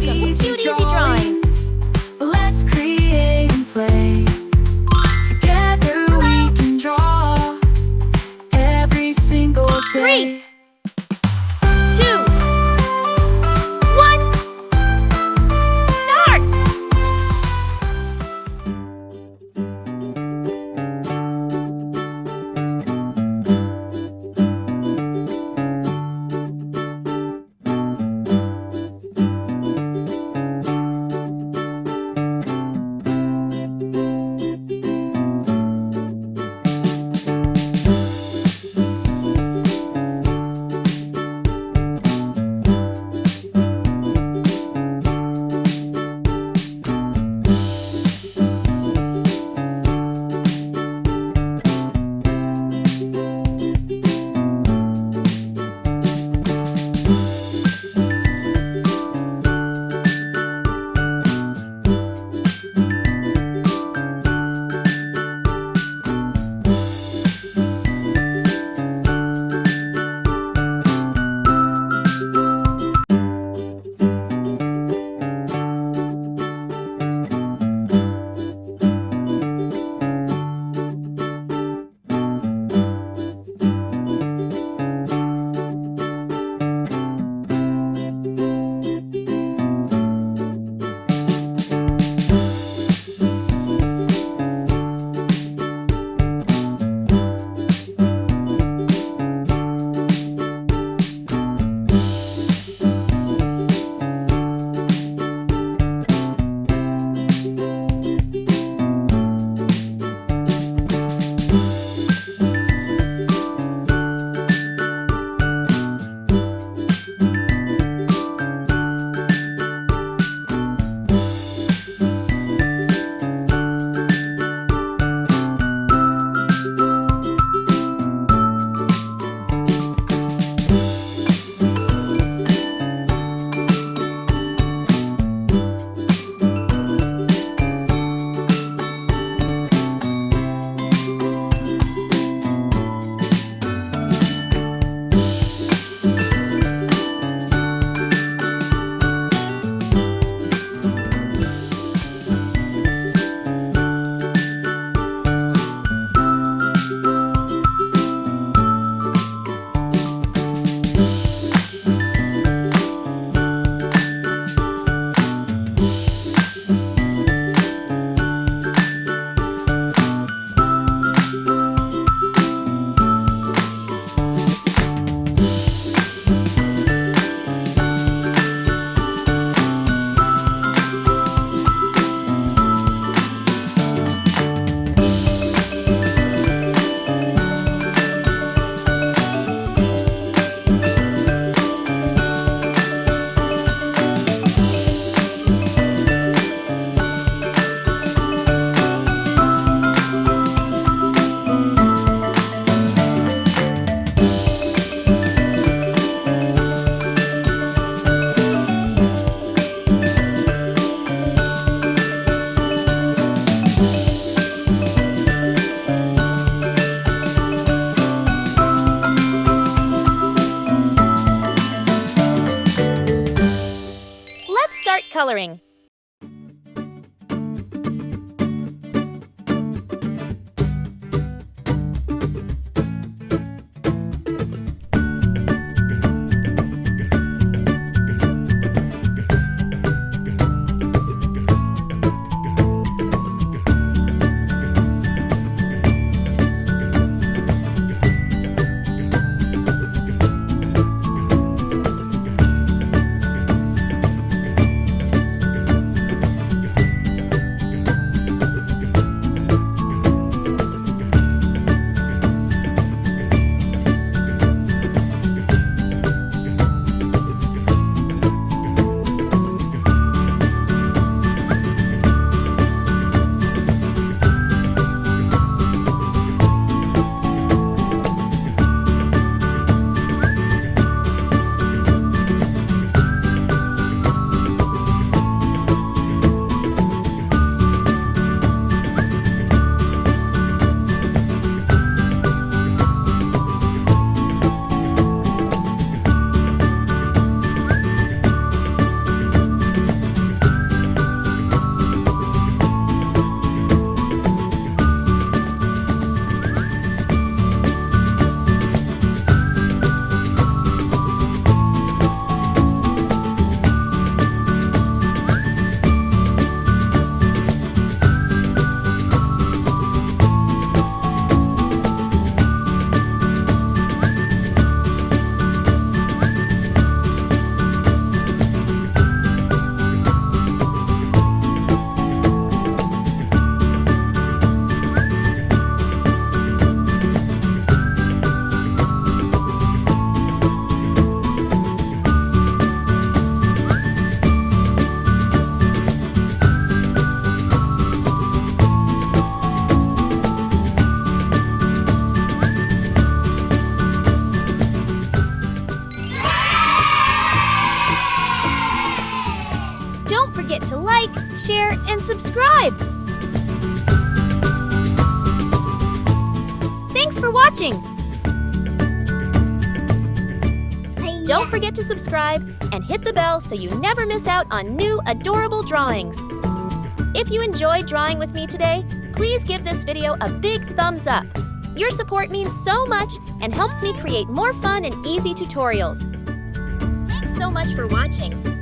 Welcome to Cute Easy Drawings. Let's create and play. Together we can draw every single day. 3, 2, 1, start! Start coloring. forget to like, share, and subscribe. Thanks for watching. Don't forget to subscribe and hit the bell so you never miss out on new adorable drawings. If you enjoyed drawing with me today, please give this video a big thumbs up. Your support means so much and helps me create more fun and easy tutorials. Thanks so much for watching.